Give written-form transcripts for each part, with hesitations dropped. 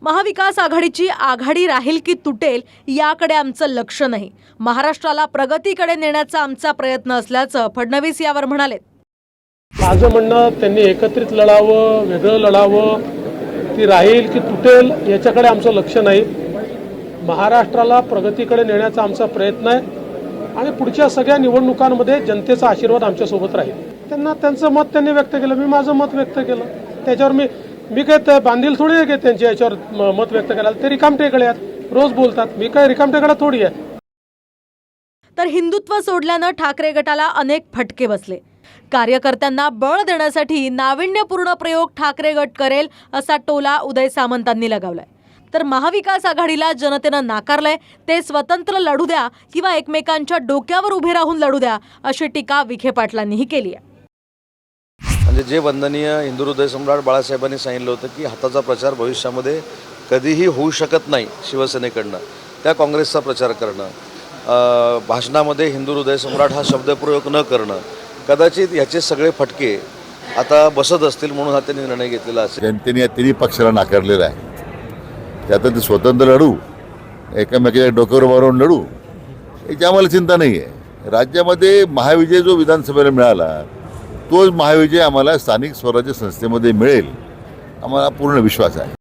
महाविकास आघाडीची आघाडी राहील की तुटेल याकडे आमचं लक्ष नाही. महाराष्ट्राला प्रगतीकडे नेण्याचा आमचा प्रयत्न असल्याचं फडणवीस यावर म्हणाले. माझं म्हणणं त्यांनी एकत्रित लढावं, वेगळं लढावं, ती राहील की तुटेल याच्याकडे आमचं लक्ष नाही. महाराष्ट्राला प्रगतीकडे नेण्याचा आमचा प्रयत्न आहे आणि पुढच्या सगळ्या निवडणुकांमध्ये जनतेचा आशीर्वाद आमच्यासोबत राहील. त्यांना त्यांचं मत त्यांनी व्यक्त केलं, मी माझं मत व्यक्त केलं. त्याच्यावर मी काय बांधील थोडी आहे की त्यांच्या याच्यावर मत व्यक्त करायला. ते रिकामटेकडे आहेत, रोज बोलतात. मी काय रिकामटेकडे थोडी आहे. तर हिंदुत्व सोडल्यानं ठाकरे गटाला अनेक फटके बसले. कार्यकर्त्यांना बळ देण्यासाठी नाविन्यपूर्ण प्रयोग ठाकरे गट करेल असा टोला उदय सामंतांनी लगावलाय. तर महाविकास आघाडीला जनतेनं नाकारलंय. ते स्वतंत्र लढू द्या किंवा एकमेकांच्या डोक्यावर उभे राहून लढू द्या अशी टीका विखे पाटलांनीही केली आहे. म्हणजे जे वंदनीय हिंदू हृदय सम्राट बाळासाहेबांनी सांगितलं होतं की हाताचा प्रचार भविष्यामध्ये कधीही होऊ शकत नाही शिवसेनेकडनं, त्या काँग्रेसचा प्रचार करणं, भाषणामध्ये हिंदू हृदय सम्राट हा शब्दप्रयोग न करणं, कदाचित याचे सगळे फटके आता बसत असतील म्हणून हा त्यांनी निर्णय घेतलेला असेल. जनतेने या तिन्ही पक्षाला नाकारलेला आहे. त्यात ते स्वतंत्र लढू, एकमेकाच्या डोक्यावर मारून लढू याची आम्हाला चिंता नाही आहे. राज्यामध्ये महाविजय जो विधानसभेला मिळाला तोच महाविजय आम्हाला स्थानिक स्वराज्य संस्थेमध्ये मिळेल, आम्हाला पूर्ण विश्वास आहे.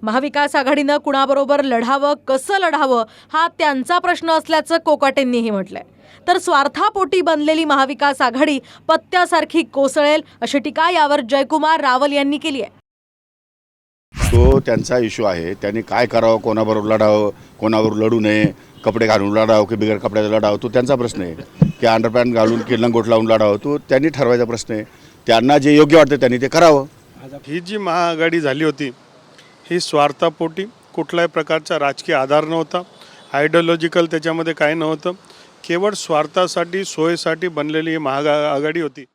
महाविकास आघाडीनं कुणाबरोबर लढावं, कसं लढावं हा त्यांचा प्रश्न असल्याचं कोकाटेंनीही म्हटलंय. तर स्वार्थापोटी बनलेली महाविकास आघाडी पत्त्यासारखी कोसळेल अशी टीका यावर जयकुमार रावल यांनी केली आहे. तो त्यांचा इश्यू आहे. त्यांनी काय करावं, कोणाबरोबर लढावं, कोणाबरोबर लढू नये, कपडे घालून लढावं की बिगर कपड्याचा लढावं, तो त्यांचा प्रश्न आहे. की अंडरपॅन्ट घालून की लंगोट लावून लढावं, तो त्यांनी ठरवायचा प्रश्न आहे. त्यांना जे योग्य वाटतं त्यांनी ते करावं. ही जी महाआघाडी झाली होती ही स्वार्थापोटी, कुठल्याही प्रकारचा राजकीय आधार नव्हता, आयडिओलॉजिकल त्याच्यामध्ये काही नव्हतं, केवळ स्वार्थासाठी सोयीसाठी बनलेली ही महाआघाडी होती.